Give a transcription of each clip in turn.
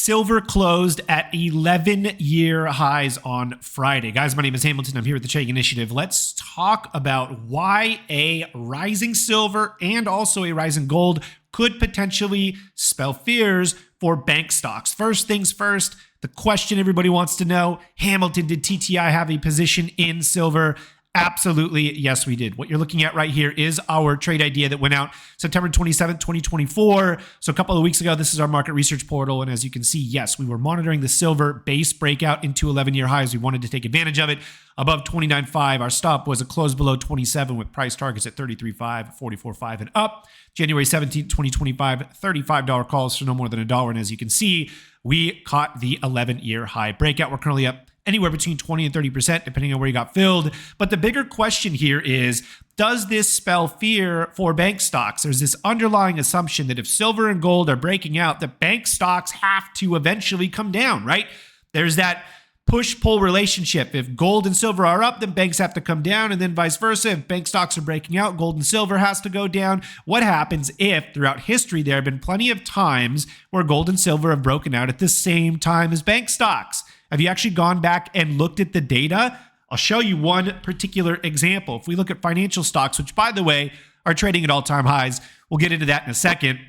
Silver closed at 11-year highs on Friday. Guys, my name is Hamilton. I'm here with the Chegg Initiative. Let's talk about why a rising silver and also a rising gold could potentially spell fears for bank stocks. First things first, the question everybody wants to know, Hamilton, did TTI have a position in silver? Absolutely, yes, we did. What you're looking at right here is our trade idea that went out September 27th, 2024. So a couple of weeks ago, this is our market research portal. And as you can see, yes, we were monitoring the silver base breakout into 11-year highs. We wanted to take advantage of it above 29.5. Our stop was a close below 27 with price targets at 33.5, 44.5 and up. January 17th, 2025, $35 calls for no more than $1. And as you can see, we caught the 11-year high breakout. We're currently up anywhere between 20 and 30%, depending on where you got filled. But the bigger question here is, does this spell fear for bank stocks? There's this underlying assumption that if silver and gold are breaking out, that bank stocks have to eventually come down, right? There's that push-pull relationship. If gold and silver are up, then banks have to come down, and then vice versa. If bank stocks are breaking out, gold and silver has to go down. What happens if, throughout history, there have been plenty of times where gold and silver have broken out at the same time as bank stocks? Have you actually gone back and looked at the data? I'll show you one particular example. If we look at financial stocks, which, by the way, are trading at all-time highs, we'll get into that in a second.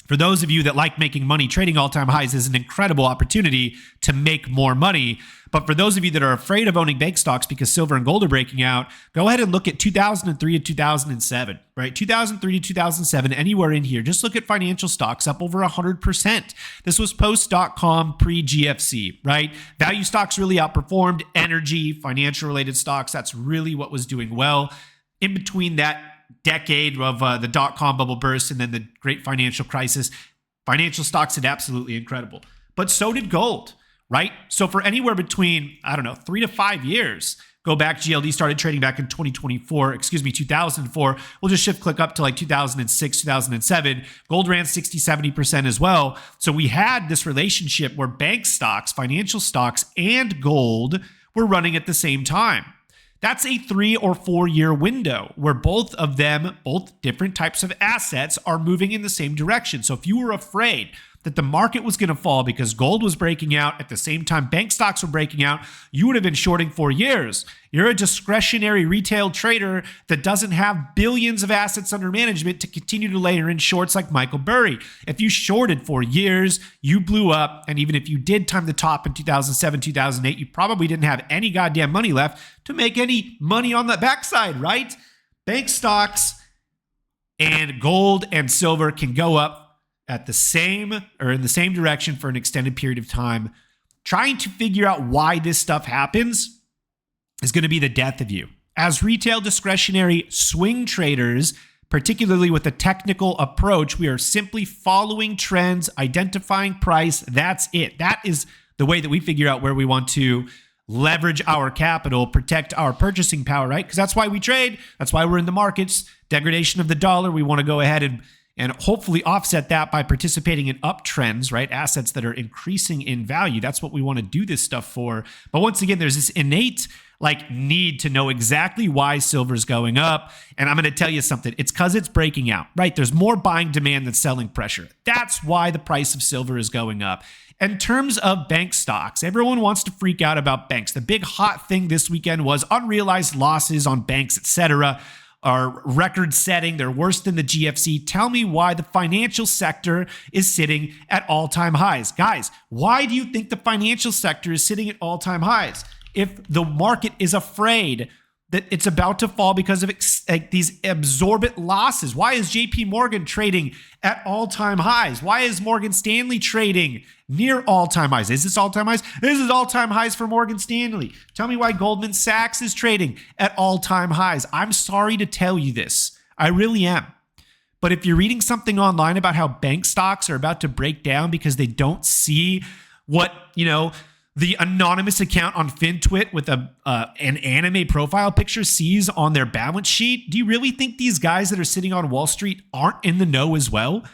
For those of you that like making money, trading all-time highs is an incredible opportunity to make more money. But for those of you that are afraid of owning bank stocks because silver and gold are breaking out, go ahead and look at 2003 to 2007, right? 2003 to 2007, anywhere in here, just look at financial stocks up over 100%. This was post.com pre-GFC, right? Value stocks really outperformed energy, financial-related stocks. That's really what was doing well. In between that decade of the dot-com bubble burst and then the great financial crisis, financial stocks did absolutely incredible. But so did gold, right? So for anywhere between, 3 to 5 years, go back, GLD started trading back in 2004. We'll just shift click up to like 2006, 2007. Gold ran 60, 70% as well. So we had this relationship where bank stocks, financial stocks, and gold were running at the same time. That's a 3 or 4 year window where both of them, both different types of assets, are moving in the same direction. So if you were afraid that the market was going to fall because gold was breaking out at the same time bank stocks were breaking out, you would have been shorting for years. You're a discretionary retail trader that doesn't have billions of assets under management to continue to layer in shorts like Michael Burry. If you shorted for years, you blew up. And even if you did time the top in 2007, 2008, you probably didn't have any goddamn money left to make any money on the backside, right? Bank stocks and gold and silver can go up at the same or in the same direction for an extended period of time. Trying to figure out why this stuff happens is going to be the death of you. As retail discretionary swing traders, particularly with a technical approach, we are simply following trends, identifying price. That's it. That is the way that we figure out where we want to leverage our capital, protect our purchasing power, right? Because that's why we trade. That's why we're in the markets. Degradation of the dollar. We want to go ahead and hopefully offset that by participating in uptrends, right? Assets that are increasing in value. That's what we want to do this stuff for. But once again, there's this innate need to know exactly why silver's going up. And I'm going to tell you something. It's because it's breaking out, right? There's more buying demand than selling pressure. That's why the price of silver is going up. In terms of bank stocks, everyone wants to freak out about banks. The big hot thing this weekend was unrealized losses on banks, etc., are record setting. They're worse than the GFC. Tell me why the financial sector is sitting at all-time highs. Guys, why do you think the financial sector is sitting at all-time highs? If the market is afraid that it's about to fall because of these absorbent losses, why is JP Morgan trading at all-time highs? Why is Morgan Stanley trading near all-time highs? Is this all-time highs? This is all-time highs for Morgan Stanley. Tell me why Goldman Sachs is trading at all-time highs. I'm sorry to tell you this. I really am. But if you're reading something online about how bank stocks are about to break down because they don't see what, the anonymous account on FinTwit with an anime profile picture sees on their balance sheet, do you really think these guys that are sitting on Wall Street aren't in the know as well?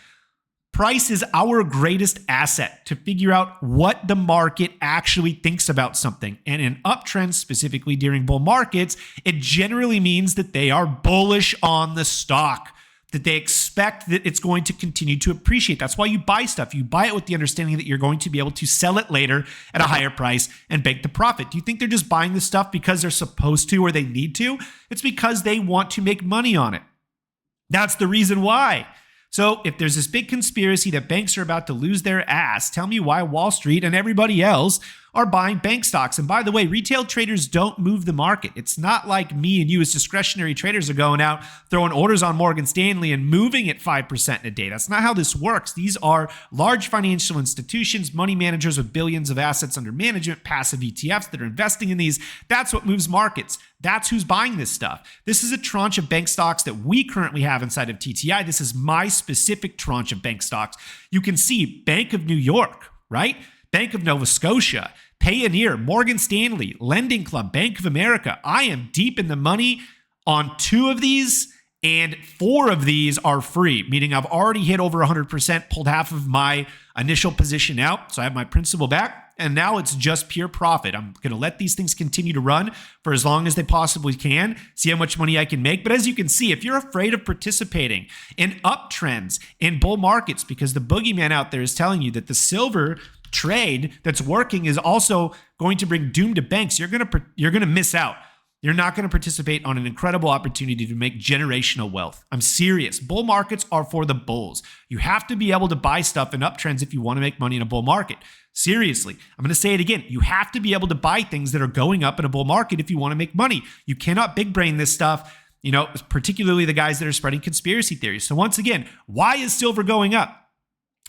Price is our greatest asset to figure out what the market actually thinks about something. And in uptrends, specifically during bull markets, it generally means that they are bullish on the stock. that they expect that it's going to continue to appreciate. That's why you buy stuff. You buy it with the understanding that you're going to be able to sell it later at a higher price and bank the profit. Do you think they're just buying this stuff because they're supposed to or they need to? It's because they want to make money on it. That's the reason why. So if there's this big conspiracy that banks are about to lose their ass, tell me why Wall Street and everybody else are buying bank stocks. And by the way, retail traders don't move the market. It's not like me and you as discretionary traders are going out, throwing orders on Morgan Stanley and moving it 5% in a day. That's not how this works. These are large financial institutions, money managers with billions of assets under management, passive ETFs that are investing in these. That's what moves markets. That's who's buying this stuff. This is a tranche of bank stocks that we currently have inside of TTI. This is my specific tranche of bank stocks. You can see Bank of New York, right? Bank of Nova Scotia, Payoneer, Morgan Stanley, Lending Club, Bank of America. I am deep in the money on 2 of these, and 4 of these are free, meaning I've already hit over 100%, pulled half of my initial position out. So I have my principal back, and now it's just pure profit. I'm going to let these things continue to run for as long as they possibly can, see how much money I can make. But as you can see, if you're afraid of participating in uptrends, in bull markets, because the boogeyman out there is telling you that the silver trade that's working is also going to bring doom to banks, you're going to miss out. You're not going to participate on an incredible opportunity to make generational wealth. I'm serious. Bull markets are for the bulls. You have to be able to buy stuff in uptrends if you want to make money in a bull market. Seriously, I'm going to say it again. You have to be able to buy things that are going up in a bull market if you want to make money. You cannot big brain this stuff, particularly the guys that are spreading conspiracy theories. So once again, why is silver going up?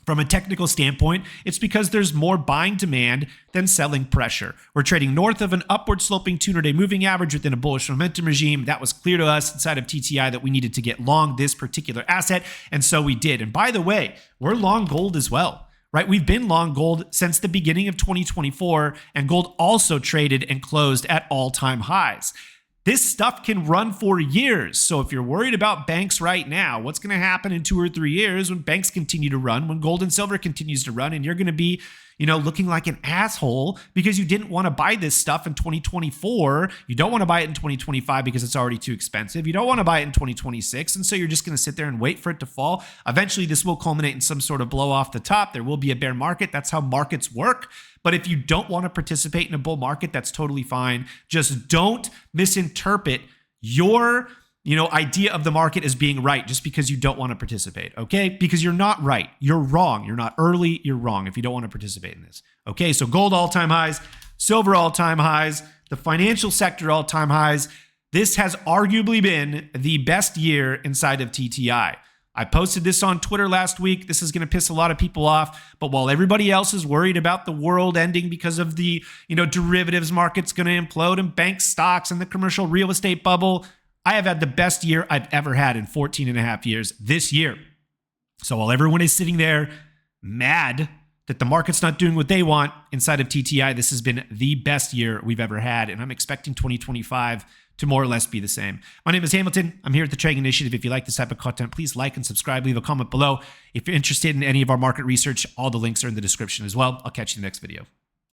From a technical standpoint, it's because there's more buying demand than selling pressure. We're trading north of an upward sloping 200-day moving average within a bullish momentum regime. That was clear to us inside of TTI that we needed to get long this particular asset, and so we did. And by the way, we're long gold as well, right? We've been long gold since the beginning of 2024, and gold also traded and closed at all-time highs. This stuff can run for years. So if you're worried about banks right now, what's going to happen in 2 or 3 years when banks continue to run, when gold and silver continues to run, and you're going to be, looking like an asshole because you didn't want to buy this stuff in 2024. You don't want to buy it in 2025 because it's already too expensive. You don't want to buy it in 2026. And so you're just going to sit there and wait for it to fall. Eventually, this will culminate in some sort of blow off the top. There will be a bear market. That's how markets work. But if you don't want to participate in a bull market, that's totally fine. Just don't misinterpret your idea of the market as being right just because you don't want to participate, okay? Because you're not right. You're wrong. You're not early. You're wrong if you don't want to participate in this, okay? So gold all-time highs, silver all-time highs, the financial sector all-time highs. This has arguably been the best year inside of TTI. I posted this on Twitter last week. This is going to piss a lot of people off. But while everybody else is worried about the world ending because of the, derivatives market's going to implode and bank stocks and the commercial real estate bubble, I have had the best year I've ever had in 14 and a half years this year. So while everyone is sitting there mad that the market's not doing what they want inside of TTI, this has been the best year we've ever had. And I'm expecting 2025 to more or less be the same. My name is Hamilton. I'm here at the Trading Initiative. If you like this type of content, please like and subscribe. Leave a comment below. If you're interested in any of our market research, all the links are in the description as well. I'll catch you in the next video.